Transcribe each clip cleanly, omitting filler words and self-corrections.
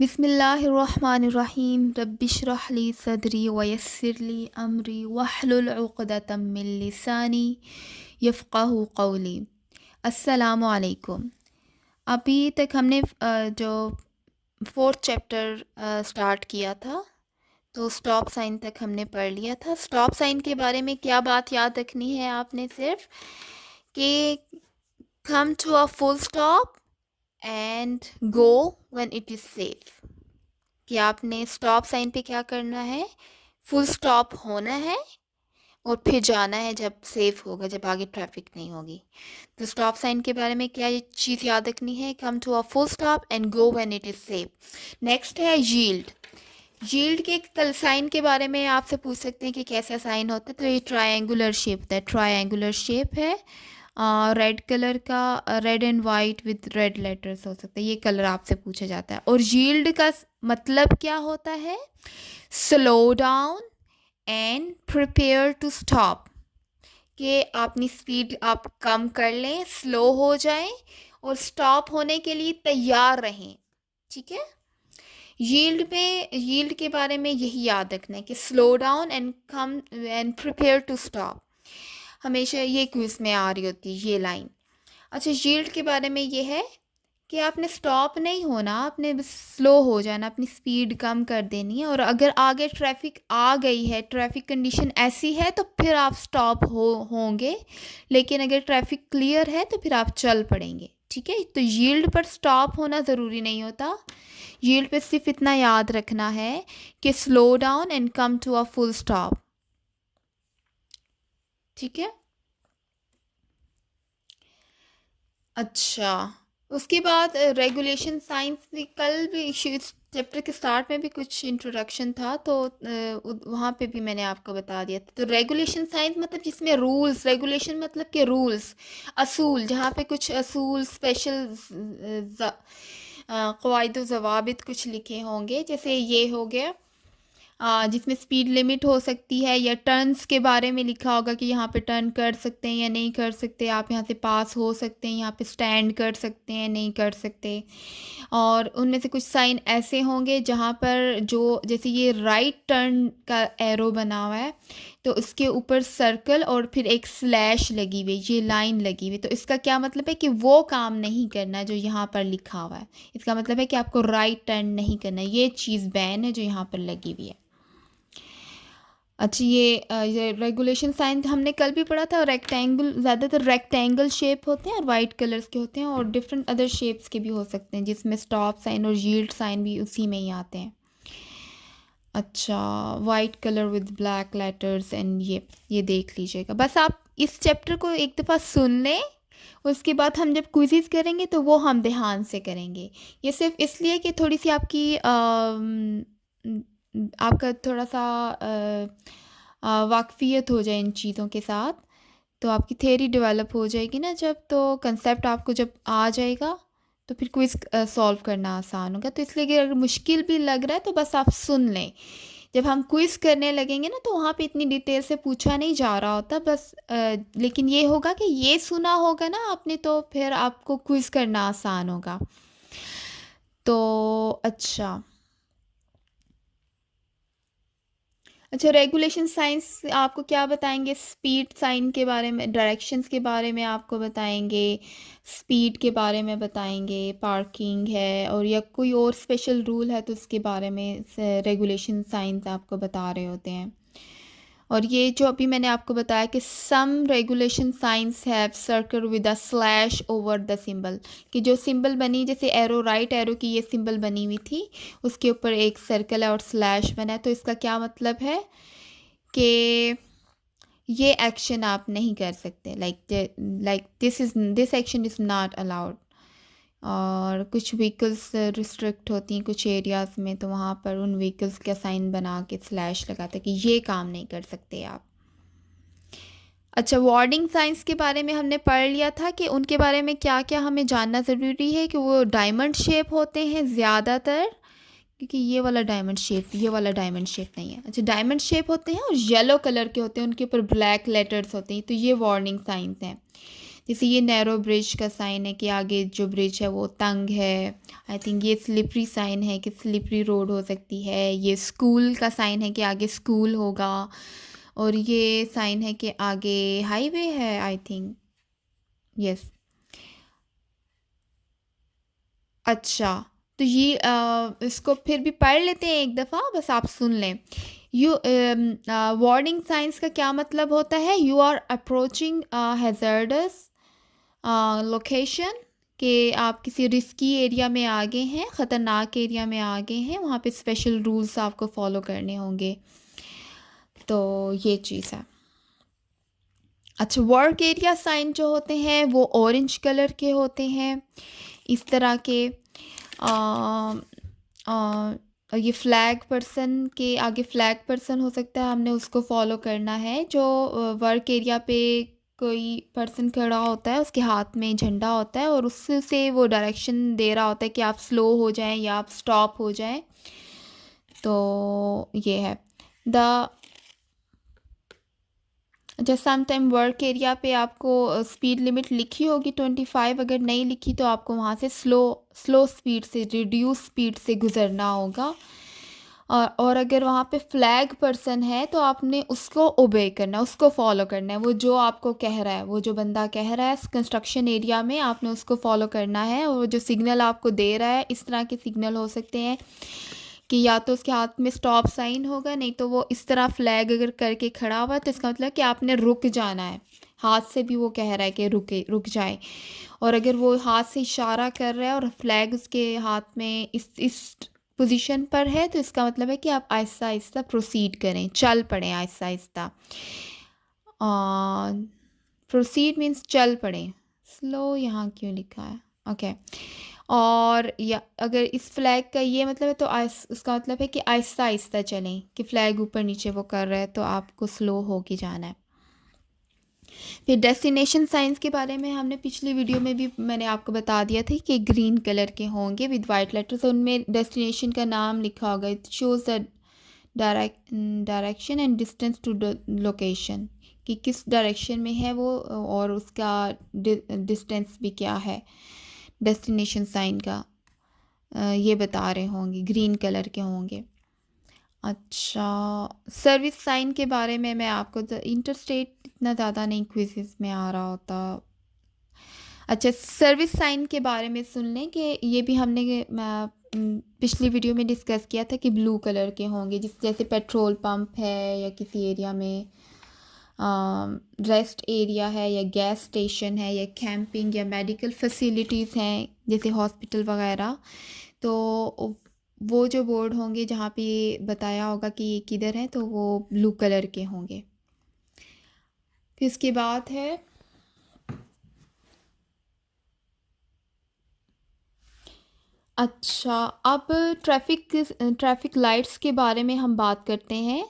बिस्मिल्लाहिर्रहमानिर्रहीम रब्बिश्रह ली सदरी वयस्सिर ली अमरी वहलुल उक़दतम मिन लिसानी यफ़क़हू क़ौली। अस्सलामु अलैकुम। अभी तक हमने जो फोर्थ चैप्टर स्टार्ट किया था, तो स्टॉप साइन तक हमने पढ़ लिया था। स्टॉप साइन के बारे में क्या बात याद रखनी है आपने, सिर्फ कि come to a full stop and go when it is safe. कि आपने स्टॉप साइन पे क्या करना है, फुल स्टॉप होना है और फिर जाना है जब सेफ होगा, जब आगे ट्रैफिक नहीं होगी। तो स्टॉप साइन के बारे में क्या चीज़ याद रखनी है, come to a full stop and go when it is safe. Next है यील्ड। यील्ड के कल साइन के बारे में आपसे पूछ सकते हैं कि कैसा साइन होता है, तो ये ट्रायंगुलर शेप है, ट्रायंगुलर शेप है। रेड कलर का, red and white with red letters हो सकता है, ये कलर आपसे पूछा जाता है। और यील्ड का मतलब क्या होता है, slow down and prepare to stop. कि अपनी स्पीड आप कम कर लें, स्लो हो जाएं और स्टॉप होने के लिए तैयार रहें। ठीक है। यील्ड के बारे में यही याद रखना है कि slow down and come and prepare to stop. हमेशा ये क्विज में आ रही होती है ये लाइन। अच्छा, यील्ड के बारे में ये है कि आपने स्टॉप नहीं होना, आपने बस स्लो हो जाना, अपनी स्पीड कम कर देनी है। और अगर आगे ट्रैफिक आ गई है, ट्रैफिक कंडीशन ऐसी है, तो फिर आप स्टॉप होंगे। लेकिन अगर ट्रैफिक क्लियर है तो फिर आप चल पड़ेंगे। ठीक है। तो यील्ड पर स्टॉप होना ज़रूरी नहीं होता। यील्ड पे सिर्फ इतना याद रखना है कि slow down and come to a full stop. ठीक है। अच्छा, उसके बाद रेगुलेशन साइंस भी, कल भी चैप्टर के स्टार्ट में भी कुछ इंट्रोडक्शन था, तो वहाँ पे भी मैंने आपको बता दिया था। तो रेगुलेशन साइंस मतलब जिसमें रूल्स, रेगुलेशन मतलब कि रूल्स, असूल, जहाँ पे कुछ असूल स्पेशल कवायद ज़वाबित कुछ लिखे होंगे। जैसे ये हो गया, जिसमें स्पीड लिमिट हो सकती है, या टर्न्स के बारे में लिखा होगा कि यहाँ पे टर्न कर सकते हैं या नहीं कर सकते, आप यहाँ से पास हो सकते हैं, यहाँ पे स्टैंड कर सकते हैं, नहीं कर सकते। और उनमें से कुछ साइन ऐसे होंगे जहाँ पर, जो जैसे ये राइट टर्न का एरो बना हुआ है, तो उसके ऊपर सर्कल और फिर एक स्लैश लगी हुई, ये लाइन लगी हुई, तो इसका क्या मतलब है कि वो काम नहीं करना जो यहाँ पर लिखा हुआ है। इसका मतलब है कि आपको राइट टर्न नहीं करना, ये चीज़ बैन है जो यहाँ पर लगी हुई है। अच्छा, ये रेगुलेशन साइन हमने कल भी पढ़ा था। और रेक्टेंगल, ज़्यादातर रेक्टेंगल शेप होते हैं और वाइट कलर्स के होते हैं, और डिफरेंट अदर शेप्स के भी हो सकते हैं, जिसमें स्टॉप साइन और यील्ड साइन भी उसी में ही आते हैं। अच्छा, white colour with black letters and ये देख लीजिएगा। बस आप इस चैप्टर को एक दफ़ा सुन लें, उसके बाद हम जब क्विज़ करेंगे तो वो हम ध्यान से करेंगे। ये सिर्फ इसलिए कि थोड़ी सी आपकी आपका थोड़ा सा वाकफ़ियत हो जाए इन चीज़ों के साथ, तो आपकी थ्योरी डेवलप हो जाएगी ना जब, तो कंसेप्ट आपको जब आ जाएगा तो फिर क्विज़ सॉल्व करना आसान होगा। तो इसलिए कि अगर मुश्किल भी लग रहा है तो बस आप सुन लें। जब हम क्विज़ करने लगेंगे ना, तो वहाँ पे इतनी डिटेल से पूछा नहीं जा रहा होता, बस लेकिन ये होगा कि ये सुना होगा ना आपने, तो फिर आपको क्विज़ करना आसान होगा। तो अच्छा, अच्छा, रेगुलेशन साइंस आपको क्या बताएंगे, स्पीड साइन के बारे में, डायरेक्शंस के बारे में आपको बताएंगे, स्पीड के बारे में बताएंगे, पार्किंग है और या कोई और स्पेशल रूल है तो उसके बारे में रेगुलेशन साइंस आपको बता रहे होते हैं। और ये जो अभी मैंने आपको बताया कि some regulation signs have circle with a slash over the symbol, कि जो सिंबल बनी, जैसे एरो, राइट एरो की ये सिंबल बनी हुई थी, उसके ऊपर एक सर्कल है और स्लैश बना है, तो इसका क्या मतलब है कि ये एक्शन आप नहीं कर सकते, like this action is not allowed. और कुछ व्हीकल्स रिस्ट्रिक्ट होती हैं कुछ एरियाज़ में, तो वहाँ पर उन व्हीकल्स का साइन बना के स्लैश लगाते हैं कि ये काम नहीं कर सकते आप। अच्छा, वार्निंग साइंस के बारे में हमने पढ़ लिया था कि उनके बारे में क्या क्या हमें जानना ज़रूरी है, कि वो डायमंड शेप होते हैं ज़्यादातर, क्योंकि ये वाला डायमंड शेप, ये वाला डायमंड शेप नहीं है। अच्छा, डायमंड शेप होते हैं और येलो कलर के होते हैं, उनके ऊपर ब्लैक लेटर्स होते हैं, तो ये वार्निंग साइंस हैं। जैसे ये नैरो ब्रिज का साइन है कि आगे जो ब्रिज है वो तंग है। आई थिंक ये स्लिपरी साइन है कि स्लिपरी रोड हो सकती है। ये स्कूल का साइन है कि आगे स्कूल होगा। और ये साइन है कि आगे हाईवे है, आई थिंक। यस। अच्छा, तो ये इसको फिर भी पढ़ लेते हैं एक दफ़ा, बस आप सुन लें। यू वार्निंग साइंस का क्या मतलब होता है? You are approaching hazardous location, कि आप किसी रिस्की एरिया में आ गए हैं, ख़तरनाक एरिया में आ गए हैं, वहाँ पे स्पेशल रूल्स आपको फॉलो करने होंगे। तो ये चीज़ है। अच्छा, वर्क एरिया साइन जो होते हैं वो ऑरेंज कलर के होते हैं, इस तरह के। आ, आ, ये फ्लैग पर्सन के आगे फ्लैग पर्सन हो सकता है, हमने उसको फॉलो करना है। जो वर्क एरिया पे कोई पर्सन खड़ा होता है, उसके हाथ में झंडा होता है और उससे वो डायरेक्शन दे रहा होता है कि आप स्लो हो जाएं या आप स्टॉप हो जाएं। तो ये है द जैसे सम टाइम वर्क एरिया पे आपको स्पीड लिमिट लिखी होगी 25, अगर नहीं लिखी तो आपको वहाँ से स्लो स्लो स्पीड से, रिड्यूस स्पीड से गुज़रना होगा। और अगर वहाँ पे फ्लैग पर्सन है तो आपने उसको ओबे करना है, उसको फॉलो करना है। वो जो आपको कह रहा है, वो जो बंदा कह रहा है कंस्ट्रक्शन एरिया में, आपने उसको फॉलो करना है। और वो जो सिग्नल आपको दे रहा है, इस तरह के सिग्नल हो सकते हैं कि या तो उसके हाथ में स्टॉप साइन होगा, नहीं तो वो इस तरह फ्लैग अगर करके खड़ा हुआ है तो इसका मतलब कि आपने रुक जाना है। हाथ से भी वो कह रहा है कि रुक जाए। और अगर वो हाथ से इशारा कर रहा है और फ्लैग उसके हाथ में इस पोजीशन पर है, तो इसका मतलब है कि आप आहिस्ता आहिस्ता प्रोसीड करें, चल पड़ें आहिस्ता आहिस्ता। प्रोसीड मीन्स चल पड़ें। स्लो यहाँ क्यों लिखा है? ओके। और या अगर इस फ्लैग का ये मतलब है तो उसका मतलब है कि आहिस्ता आहिस्ता चलें, कि फ्लैग ऊपर नीचे वो कर रहा है तो आपको स्लो होके जाना है। फिर डेस्टिनेशन साइंस के बारे में हमने पिछली वीडियो में भी मैंने आपको बता दिया था कि ग्रीन कलर के होंगे विद वाइट लेटर्स, उनमें डेस्टिनेशन का नाम लिखा होगा। It shows the direction and distance to location, कि किस डायरेक्शन में है वो और उसका डिस्टेंस भी क्या है। डेस्टिनेशन साइन का ये बता रहे होंगे, ग्रीन कलर के होंगे। अच्छा, सर्विस साइन के बारे में मैं आपको इंटरस्टेट इतना ज़्यादा नहीं क्विज़ेस में आ रहा होता। अच्छा, सर्विस साइन के बारे में सुन लें कि ये भी हमने पिछली वीडियो में डिस्कस किया था कि ब्लू कलर के होंगे, जैसे पेट्रोल पंप है या किसी एरिया में रेस्ट एरिया है या गैस स्टेशन है या कैंपिंग या मेडिकल फैसिलिटीज़ हैं जैसे हॉस्पिटल वगैरह। तो वो जो बोर्ड होंगे जहाँ पे बताया होगा कि ये किधर है, तो वो ब्लू कलर के होंगे। फिर इसके बाद है अच्छा, अब ट्रैफिक लाइट्स के बारे में हम बात करते हैं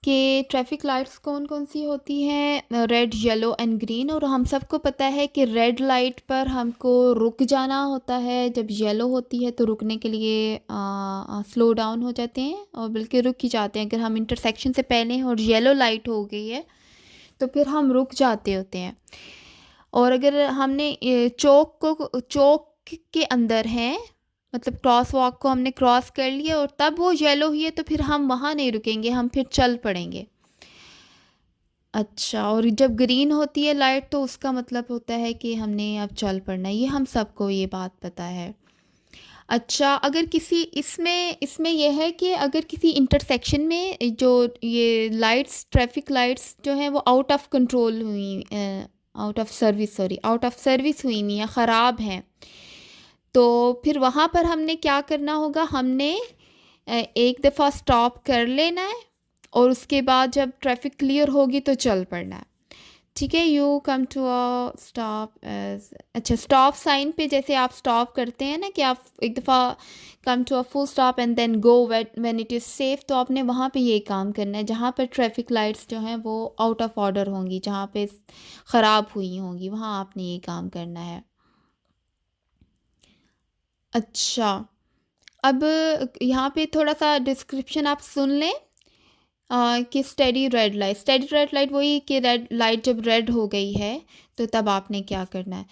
कि ट्रैफिक लाइट्स कौन कौन सी होती हैं, रेड, येलो एंड ग्रीन। और हम सबको पता है कि रेड लाइट पर हमको रुक जाना होता है, जब येलो होती है तो रुकने के लिए स्लो डाउन हो जाते हैं और बल्कि रुक ही जाते हैं। अगर हम इंटरसेक्शन से पहले हैं और येलो लाइट हो गई है तो फिर हम रुक जाते होते हैं। और अगर हमने चौक के अंदर हैं, मतलब क्रॉस वॉक को हमने क्रॉस कर लिया और तब वो येलो हुई है, तो फिर हम वहाँ नहीं रुकेंगे, हम फिर चल पड़ेंगे। अच्छा, और जब ग्रीन होती है लाइट तो उसका मतलब होता है कि हमने अब चल पड़ना है। ये हम सबको ये बात पता है। अच्छा, अगर किसी इसमें इसमें यह है कि अगर किसी इंटरसेक्शन में जो ये लाइट्स, ट्रैफिक लाइट्स जो हैं वो आउट ऑफ कंट्रोल हुई, आउट ऑफ सर्विस हुई नहीं या ख़राब हैं, तो फिर वहाँ पर हमने क्या करना होगा? हमने एक दफ़ा स्टॉप कर लेना है और उसके बाद जब ट्रैफिक क्लियर होगी तो चल पड़ना है। ठीक है, you come to a stop as, अच्छा, स्टॉप साइन पे जैसे आप स्टॉप करते हैं ना कि आप एक दफ़ा come to a full stop and then go when it is safe, तो आपने वहाँ पे ये काम करना है जहाँ पर ट्रैफिक लाइट्स जो हैं वो आउट ऑफ ऑर्डर होंगी, जहाँ पे ख़राब हुई होंगी, वहाँ आपने ये काम करना है। अच्छा, अब यहाँ पे थोड़ा सा डिस्क्रिप्शन आप सुन लें कि स्टेडी रेड लाइट वही कि रेड लाइट जब रेड हो गई है तो तब आपने क्या करना है,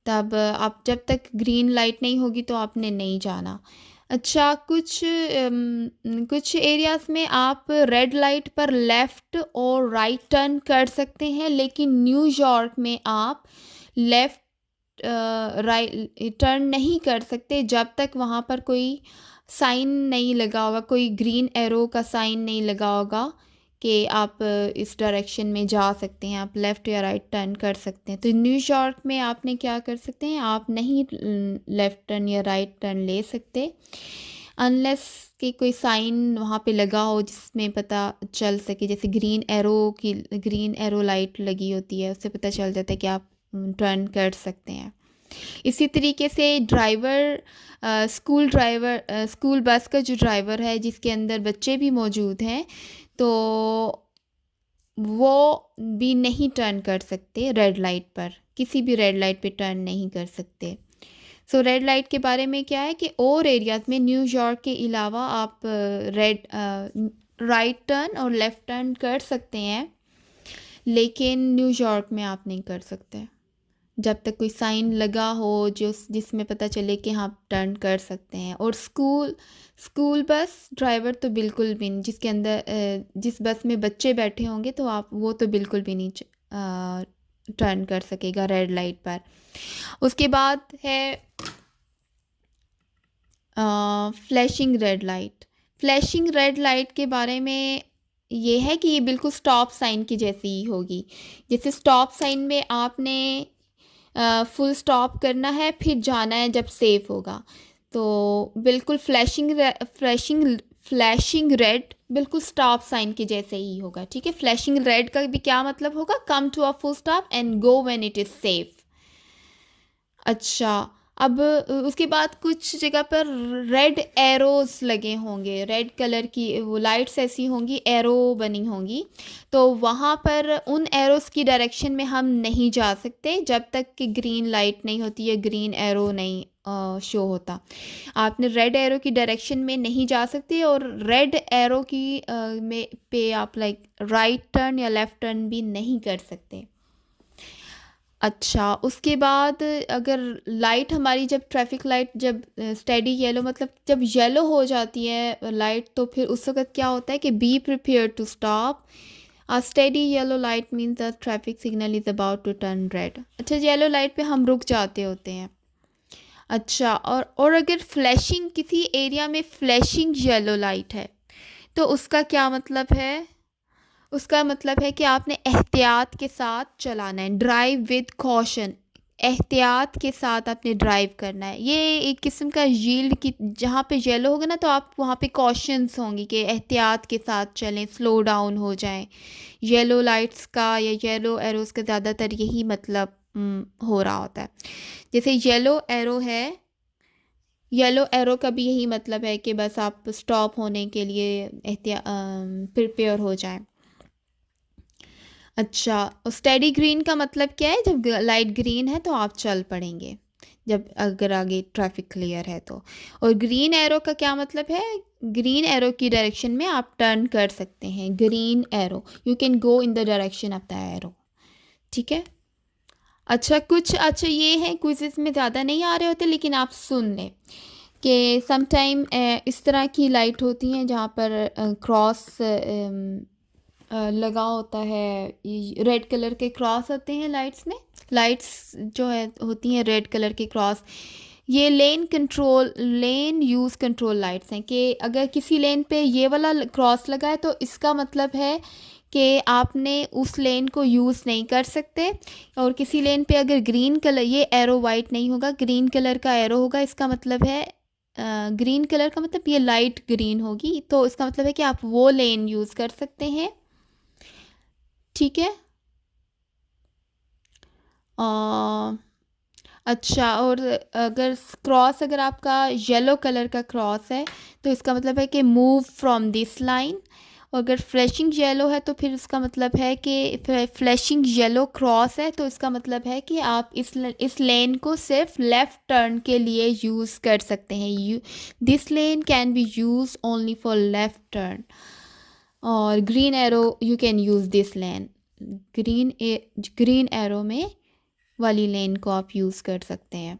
तब आप जब तक ग्रीन लाइट नहीं होगी तो आपने नहीं जाना। अच्छा, कुछ एरियाज़ में आप रेड लाइट पर लेफ़्ट और राइट टर्न कर सकते हैं, लेकिन न्यूयॉर्क में आप लेफ़्ट राइट टर्न नहीं कर सकते जब तक वहाँ पर कोई साइन नहीं लगा होगा, कोई ग्रीन एरो का साइन नहीं लगा होगा कि आप इस डायरेक्शन में जा सकते हैं, आप लेफ़्ट या राइट टर्न कर सकते हैं। तो न्यूयॉर्क में आपने क्या कर सकते हैं, आप नहीं लेफ़्ट टर्न या राइट टर्न ले सकते अनलेस कि कोई साइन वहाँ पे लगा हो जिसमें पता चल सके, जैसे ग्रीन एरो लाइट लगी होती है, उससे पता चल जाता है कि आप टर्न कर सकते हैं। इसी तरीके से स्कूल बस का जो ड्राइवर है जिसके अंदर बच्चे भी मौजूद हैं, तो वो भी नहीं टर्न कर सकते रेड लाइट पर, किसी भी रेड लाइट पे टर्न नहीं कर सकते। सो रेड लाइट के बारे में क्या है कि और एरियाज़ में न्यूयॉर्क के अलावा आप राइट टर्न और लेफ़्ट टर्न कर सकते हैं, लेकिन न्यूयॉर्क में आप नहीं कर सकते जब तक कोई साइन लगा हो जिसमें पता चले कि हाँ टर्न कर सकते हैं। और स्कूल बस ड्राइवर तो बिल्कुल भी नहीं, जिसके अंदर जिस बस में बच्चे बैठे होंगे तो आप वो तो बिल्कुल भी नहीं टर्न कर सकेगा रेड लाइट पर। उसके बाद है flashing red light. Flashing red light के बारे में ये है कि ये बिल्कुल स्टॉप साइन की जैसी ही होगी। जैसे स्टॉप साइन में आपने फुल स्टॉप करना है, फिर जाना है जब सेफ होगा, तो बिल्कुल फ्लैशिंग रेड बिल्कुल स्टॉप साइन के जैसे ही होगा। ठीक है, फ्लैशिंग रेड का भी क्या मतलब होगा, come to a full stop and go when it is safe. अच्छा, अब उसके बाद कुछ जगह पर रेड एरोज लगे होंगे, रेड कलर की वो लाइट्स ऐसी होंगी, एरो बनी होंगी, तो वहाँ पर उन एरोज़ की डायरेक्शन में हम नहीं जा सकते जब तक कि ग्रीन लाइट नहीं होती या ग्रीन एरो नहीं शो होता। आपने रेड एरो की डायरेक्शन में नहीं जा सकते और रेड एरो की में पे आप लाइक राइट टर्न या लेफ़्ट टर्न भी नहीं कर सकते। अच्छा, उसके बाद अगर लाइट हमारी जब ट्रैफिक लाइट जब स्टेडी येलो मतलब जब येलो हो जाती है लाइट, तो फिर उस वक़्त क्या होता है कि be prepare to stop. A steady yellow light means the traffic signal is about to turn red. अच्छा, येलो लाइट पे हम रुक जाते होते हैं। अच्छा, और अगर फ्लैशिंग किसी एरिया में फ्लैशिंग येलो लाइट है, तो उसका क्या मतलब है? उसका मतलब है कि आपने एहतियात के साथ चलाना है, ड्राइव विद कॉशन। एहतियात के साथ आपने ड्राइव करना है। ये एक किस्म का यील्ड की, जहाँ पे येलो होगा ना तो आप वहाँ पे कॉशंस होंगी कि एहतियात के साथ चलें, स्लो डाउन हो जाएं। येलो लाइट्स का या येलो एरोज़ का ज़्यादातर यही मतलब हो रहा होता है। जैसे येलो एरो का भी यही मतलब है कि बस आप स्टॉप होने के लिए प्रिपेयर हो जाएं। अच्छा, और स्टेडी ग्रीन का मतलब क्या है, जब लाइट ग्रीन है तो आप चल पड़ेंगे, जब अगर आगे ट्रैफिक क्लियर है तो। और ग्रीन एरो का क्या मतलब है, ग्रीन एरो की डायरेक्शन में आप टर्न कर सकते हैं। Green arrow, you can go in the direction of the arrow. ठीक है। अच्छा ये है, क्विज़ेस में ज़्यादा नहीं आ रहे होते लेकिन आप सुन लें कि समटाइम इस तरह की लाइट होती हैं जहाँ पर क्रॉस लगा होता है, रेड कलर के क्रॉस होते हैं लाइट्स जो है होती हैं रेड कलर के क्रॉस। ये लेन यूज़ कंट्रोल लाइट्स हैं कि अगर किसी लेन पे ये वाला क्रॉस लगा है तो इसका मतलब है कि आपने उस लेन को यूज़ नहीं कर सकते। और किसी लेन पे अगर ग्रीन कलर, ये एरो वाइट नहीं होगा, ग्रीन कलर का एरो होगा, इसका मतलब है ग्रीन कलर का मतलब ये लाइट ग्रीन होगी, तो इसका मतलब है कि आप वो लेन यूज़ कर सकते हैं। ठीक है। अ, अच्छा, और अगर आपका येलो कलर का क्रॉस है तो इसका मतलब है कि मूव फ्रॉम दिस लाइन। और अगर फ्लैशिंग येलो है तो फिर इसका मतलब है कि फ्लैशिंग येलो क्रॉस है तो इसका मतलब है कि आप इस लेन को सिर्फ लेफ़्ट टर्न के लिए यूज़ कर सकते हैं। This lane can be use only for left turn. और green arrow, you can use this lane. Green arrow में वाली लेन को आप यूज़ कर सकते हैं।